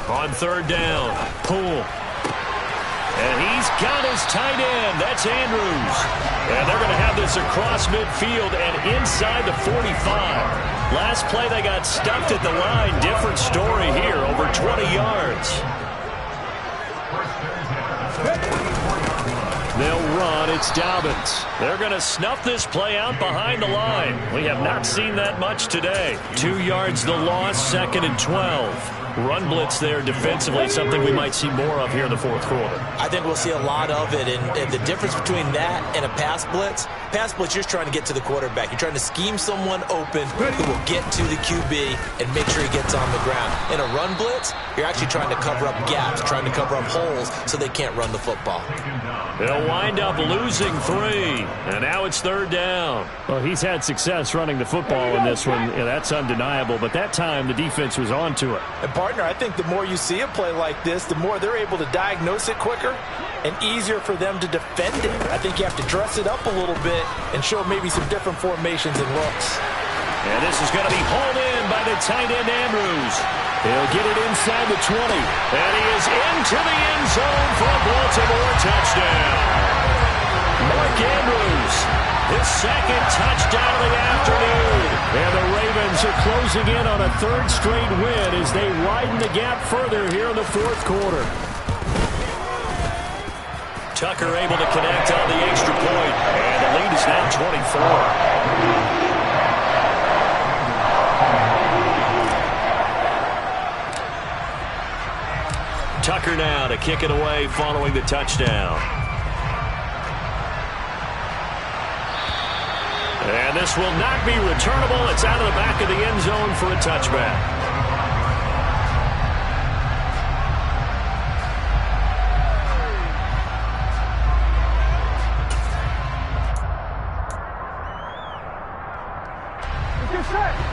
On third down, Poole. And he's got his tight end. That's Andrews. And they're going to have this across midfield and inside the 45. Last play they got stuffed at the line. Different story here, over 20 yards. They'll run. It's Dobbins. They're going to snuff this play out behind the line. We have not seen that much today. 2 yards the loss, 2nd and 12. Run blitz there defensively, something we might see more of here in the fourth quarter. I think we'll see a lot of it, and the difference between that and a pass blitz, you're just trying to get to the quarterback. You're trying to scheme someone open who will get to the QB and make sure he gets on the ground. In a run blitz, you're actually trying to cover up gaps, trying to cover up holes so they can't run the football. They'll wind up losing 3, and now it's 3rd down. Well, he's had success running the football in this one. Yeah, that's undeniable, but that time the defense was onto it. And partner, I think the more you see a play like this, the more they're able to diagnose it quicker and easier for them to defend it. I think you have to dress it up a little bit and show maybe some different formations and looks. And this is going to be hauled in by the tight end Andrews. He'll get it inside the 20. And he is into the end zone for a Baltimore touchdown. Mark Andrews, his 2nd touchdown of the afternoon. And the Ravens are closing in on a 3rd straight win as they widen the gap further here in the 4th quarter. Tucker able to connect on the extra point. And the lead is now 24. Tucker now to kick it away following the touchdown. And this will not be returnable. It's out of the back of the end zone for a touchback.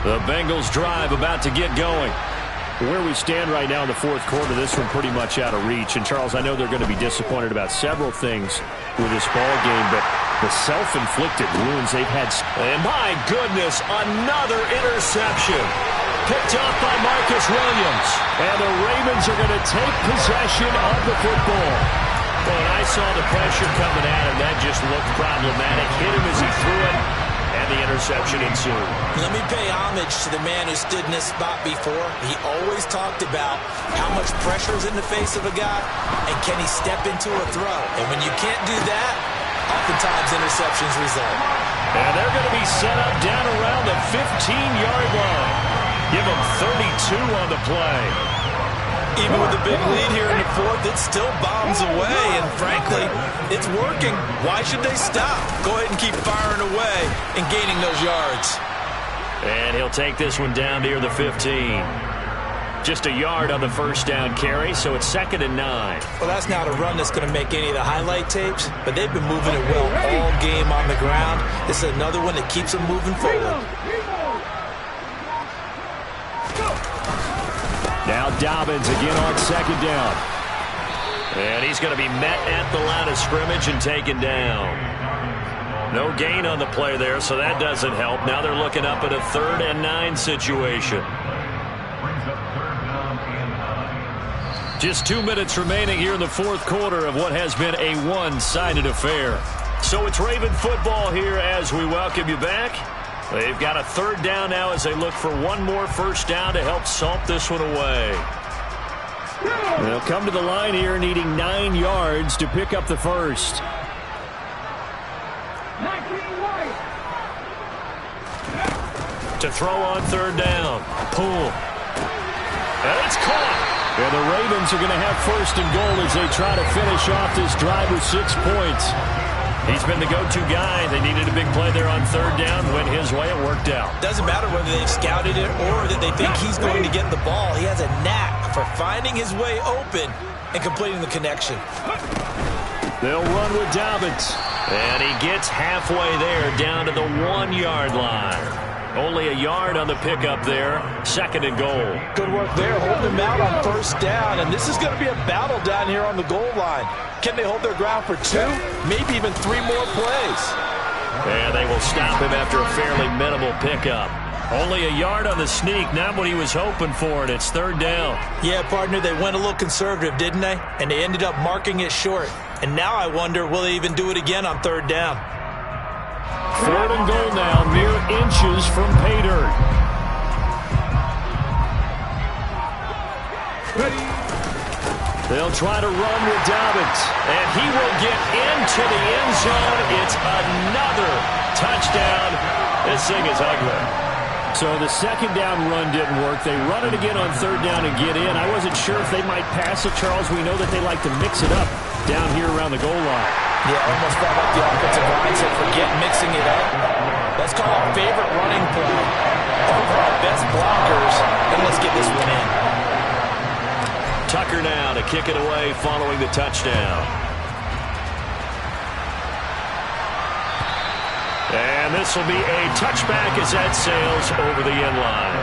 The Bengals drive about to get going. Where we stand right now in the 4th quarter, this one pretty much out of reach. And, Charles, I know they're going to be disappointed about several things with this ball game, but the self-inflicted wounds they've had. And, my goodness, another interception. Picked off by Marcus Williams. And the Ravens are going to take possession of the football. Well, and I saw the pressure coming at him. That just looked problematic. Hit him as he threw it. And the interception ensued. Let me pay homage to the man who stood in this spot before. He always talked about how much pressure is in the face of a guy, and can he step into a throw. And when you can't do that, oftentimes interceptions result. And they're going to be set up down around the 15-yard line. Give them 32 on the play. Even with a big lead here in the 4th, it still bombs away, and frankly, it's working. Why should they stop? Go ahead and keep firing away and gaining those yards. And he'll take this one down near the 15. Just a yard on the 1st down carry, so it's 2nd and 9. Well, that's not a run that's going to make any of the highlight tapes, but they've been moving it well all game on the ground. This is another one that keeps them moving forward. Now Dobbins again on 2nd down. And he's going to be met at the line of scrimmage and taken down. No gain on the play there, so that doesn't help. Now they're looking up at a 3rd and 9 situation. Just 2 minutes remaining here in the 4th quarter of what has been a one-sided affair. So it's Raven football here as we welcome you back. They've got a 3rd down now as they look for one more 1st down to help salt this one away. They'll come to the line here needing 9 yards to pick up the 1st. To throw on 3rd down. Poole. And it's caught. And the Ravens are going to have 1st and goal as they try to finish off this drive with 6 points. He's been the go-to guy. They needed a big play there on 3rd down. Went his way. It worked out. Doesn't matter whether they've scouted it or that they think he's going to get the ball. He has a knack for finding his way open and completing the connection. They'll run with Dobbins. And he gets halfway there down to the 1-yard line. Only a yard on the pickup there. 2nd and goal. Good work there, holding him out on 1st down. And this is going to be a battle down here on the goal line. Can they hold their ground for 2, maybe even 3 more plays? And they will stop him after a fairly minimal pickup. Only a yard on the sneak, not what he was hoping for, and it's third down. Yeah, partner, they went a little conservative, didn't they? And they ended up marking it short. And now I wonder, will they even do it again on third down? 4th and goal now, mere inches from pay dirt. They'll try to run with Dobbins, and he will get into the end zone. It's another touchdown. This thing is ugly. So the second down run didn't work. They run it again on third down and get in. I wasn't sure if they might pass it, Charles. We know that they like to mix it up down here around the goal line. Yeah, almost felt like the offensive line said, forget mixing it up. Let's call it favorite running play over our best blockers, and let's get this one in. Tucker now to kick it away following the touchdown. And this will be a touchback as that sails over the end line.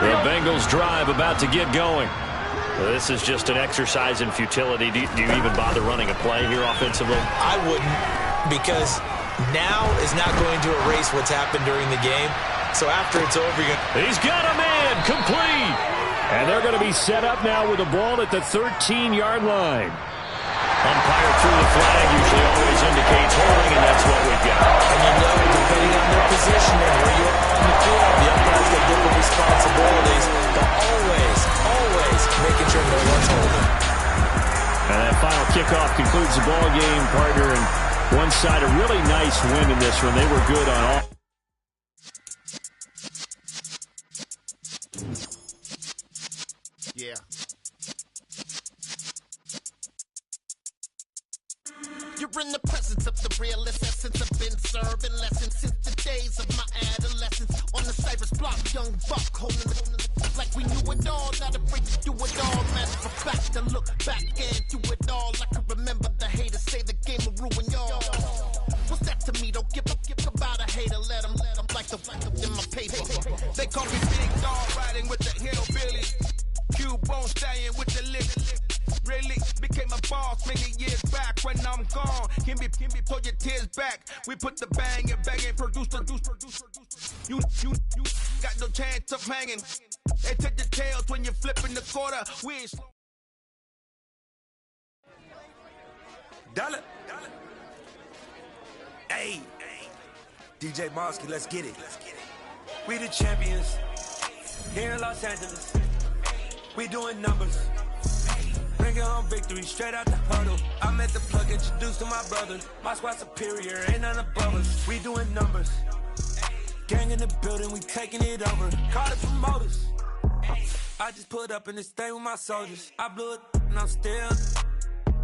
The Bengals drive about to get going. This is just an exercise in futility. Do you even bother running a play here offensively? I wouldn't, because now is not going to erase what's happened during the game. So after it's over, he's got a man complete. And they're going to be set up now with the ball at the 13-yard line. Umpire threw the flag, usually always indicates holding, and that's what we've got. And you know, depending on their position and where you are on the field, the umpires get different responsibilities, but always making sure no one's holding. And that final kickoff concludes the ball game, partner, and one side a really nice win in this one. They were good on all. Yeah. You're in the presence of the realest essence. I've been serving lessons since the days of my adolescence. On the Cypress block, young buck holding it like we knew it all. Not afraid to do it all. Matter of fact, to look back and do it all. I can remember the haters say the game will ruin y'all. What's that to me? Don't give about a hater. Let them like the in my paper. They call me Big Dog, riding with the hillbillies. Cube-bone stallion with the lick. Really became a boss many years back. When I'm gone, can be pull your tears back. We put the bang and produce. You got no chance of hanging. They take the tails when you're flipping the quarter. We ain't slow. Dollar. Hey, DJ Mosky, let's get it. We the champions here in Los Angeles. We doing numbers. Bringing home victory straight out the huddle. I'm at the plug, introduced to my brother. My squad superior, ain't none above us. We doing numbers. Gang in the building, we taking it over. Call the promoters. I just put up in this thing with my soldiers. I blew it and I'm still.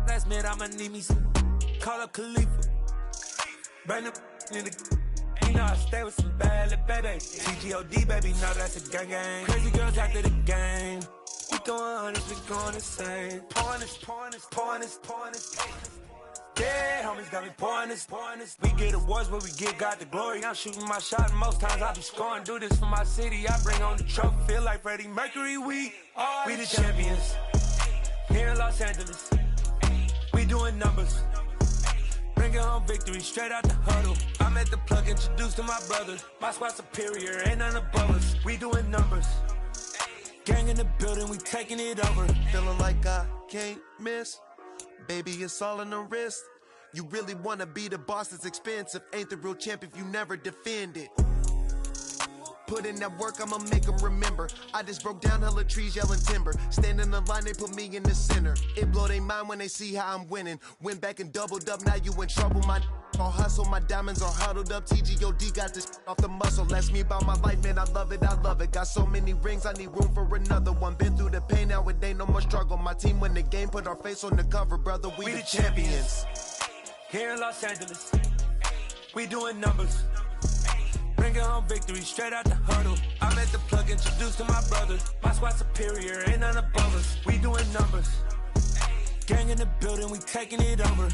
Last minute, I'ma need me some. Call up Khalifa. Bring them in the. You know I stay with some bad little baby. TGOD, baby, no, that's a gang gang. Crazy girls after the game. We going honest, we going insane. Pouring this. Yeah, homies got me pouring this. We get awards, but we give God the glory. I'm shooting my shot, and most times I be scoring. Do this for my city, I bring on the trophy. Feel like Freddie Mercury, we the champions. Here in Los Angeles, we doing numbers. Bringing home victory straight out the huddle. I'm at the plug, introduced to my brother. My squad superior, ain't none above us. We doing numbers. Gang in the building, we taking it over. Feeling like I can't miss. Baby, it's all in the wrist. You really wanna be the boss, it's expensive. Ain't the real champ if you never defend it. Put in that work, I'ma make them remember. I just broke down hella trees, yelling timber. Stand in the line, they put me in the center. It blow their mind when they see how I'm winning. Went back and doubled up, now you in trouble. My all hustle, my diamonds are huddled up. TGOD got this off the muscle. That's me about my life, man, I love it. Got so many rings, I need room for another one. Been through the pain, now it ain't no more struggle. My team win the game, put our face on the cover, brother. We the champions. Here in Los Angeles, we doing numbers. Bringing home victory straight out the huddle. I'm at the plug, introduced to my brother. My squad superior, ain't none above us. We doing numbers. Gang in the building, we taking it over.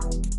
Bye.